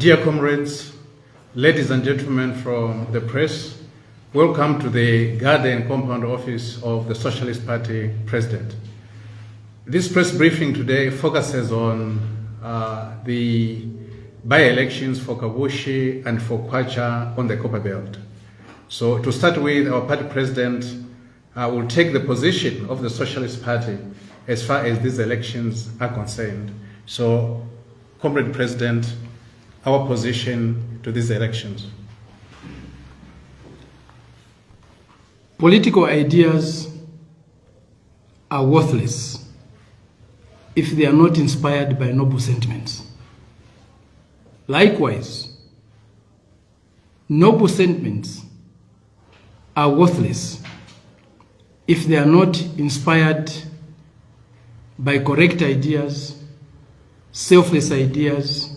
Dear comrades, ladies and gentlemen from the press, welcome to the Garden Compound Office of the Socialist Party President. This press briefing today focuses on the by-elections for Kabushi and for Kwacha on the Copper Belt. So to start with, our party president will take the position of the Socialist Party as far as these elections are concerned. So, Comrade President, our position to these elections. Political ideas are worthless if they are not inspired by noble sentiments. Likewise, noble sentiments are worthless if they are not inspired by correct ideas, selfless ideas,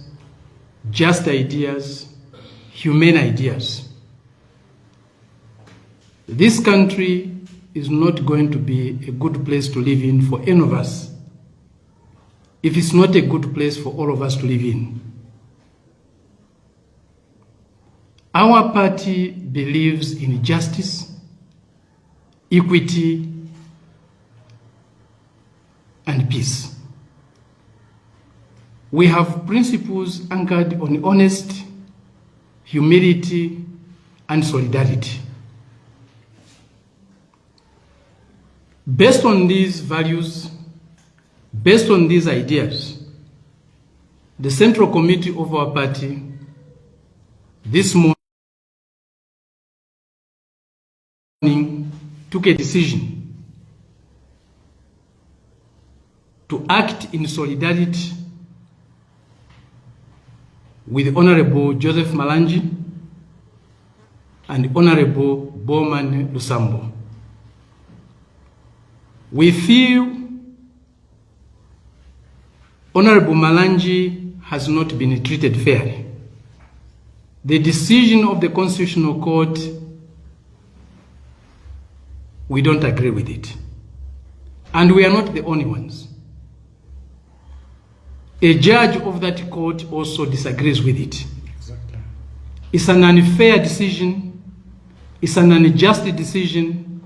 just ideas, humane ideas. This country is not going to be a good place to live in for any of us if it's not a good place for all of us to live in. Our party believes in justice, equity, and peace. We have principles anchored on honesty, humility, and solidarity. Based on these values, based on these ideas, the Central Committee of our party this morning took a decision to act in solidarity with Honorable Joseph Malangi and Honorable Bowman Lusambo. We feel Honorable Malangi has not been treated fairly. The decision of the Constitutional Court, we don't agree with it. And we are not the only ones. A judge of that court also disagrees with it. Exactly. It's an unfair decision. It's an unjust decision.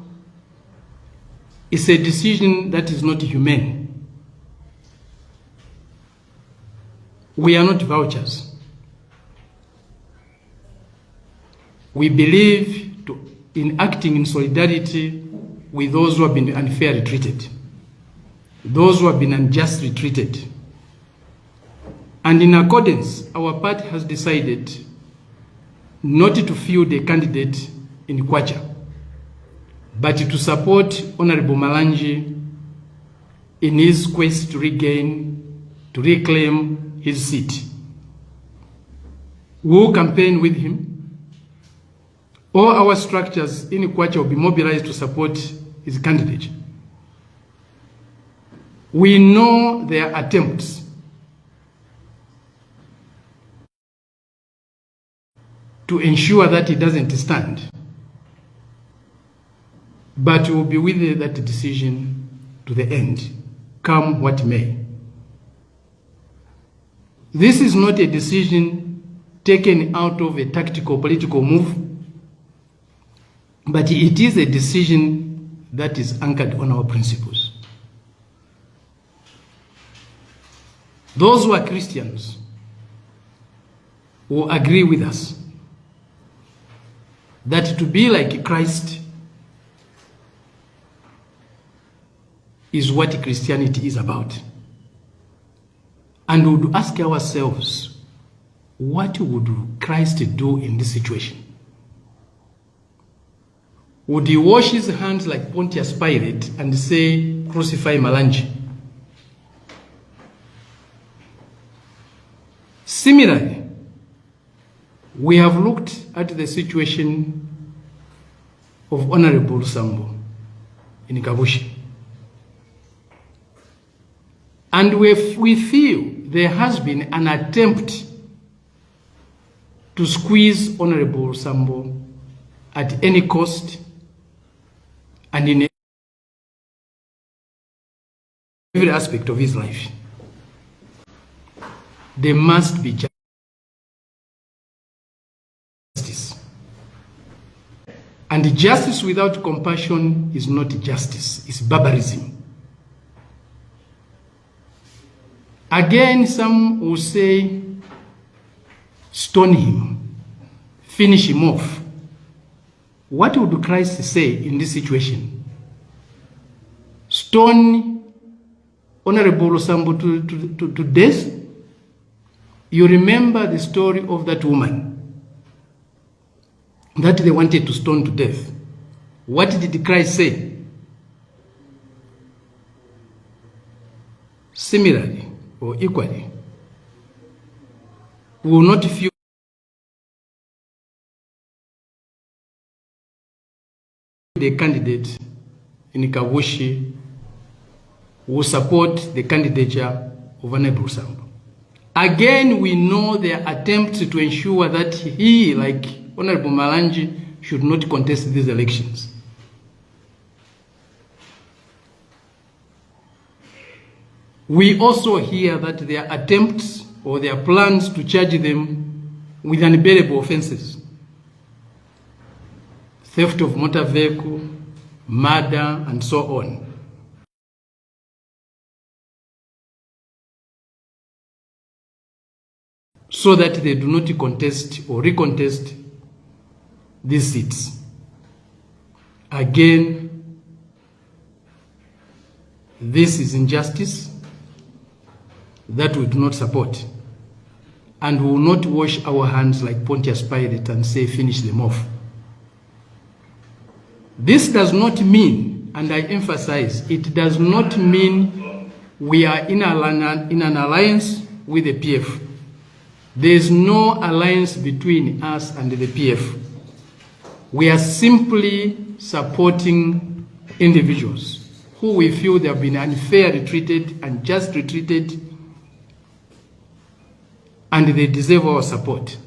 It's a decision that is not humane. We are not vouchers. We believe in acting in solidarity with those who have been unfairly treated, those who have been unjustly treated. And in accordance, our party has decided not to field a candidate in Kwacha, but to support Honorable Malangi in his quest to reclaim his seat. We will campaign with him. All our structures in Kwacha will be mobilized to support his candidate. We know their attempts to ensure that he doesn't stand. But we will be with that decision to the end, come what may. This is not a decision taken out of a tactical political move, but it is a decision that is anchored on our principles. Those who are Christians will agree with us that to be like Christ is what Christianity is about. And we would ask ourselves, what would Christ do in this situation? Would he wash his hands like Pontius Pilate and say, crucify Malangi? Similarly, we have looked at the situation of Honorable Lusambo in Kabushi. And we feel there has been an attempt to squeeze Honorable Lusambo at any cost and in every aspect of his life. There must be justice. And justice without compassion is not justice, it's barbarism. Again, some will say, stone him, finish him off. What would Christ say in this situation? Stone Honorable Osambo to death? You remember the story of that woman that they wanted to stone to death. What did Christ say? Similarly or equally, we will not feel the candidate in Kavushi will support the candidature of Honorable Osambo. Again, we know their attempts to ensure that he, like Honorable Malanji, should not contest these elections. We also hear that their attempts or their plans to charge them with unbearable offenses: theft of motor vehicle, murder, and so on. So that they do not contest or recontest these seats. Again, this is injustice that we do not support. And we will not wash our hands like Pontius Pilate and say, finish them off. This does not mean, and I emphasize, it does not mean we are in an alliance with the PF. There is no alliance between us and the PF. We are simply supporting individuals who we feel they have been unfairly treated and justly treated, and they deserve our support.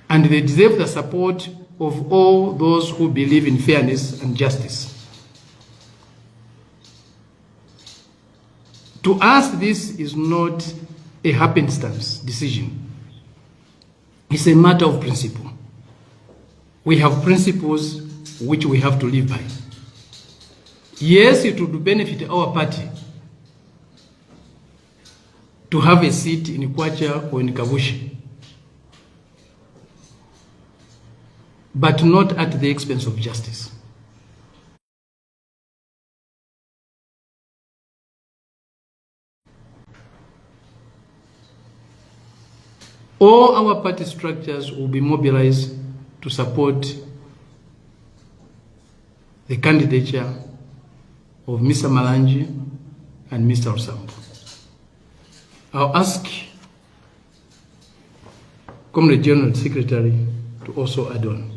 And they deserve the support of all those who believe in fairness and justice. To us, this is not a happenstance decision. It's a matter of principle. We have principles which we have to live by. Yes, it would benefit our party to have a seat in Kwacha or in Kavushi, but not at the expense of justice. All our party structures will be mobilized to support the candidature of Mr. Malanji and Mr. Osambo. I'll ask Comrade General Secretary to also add on.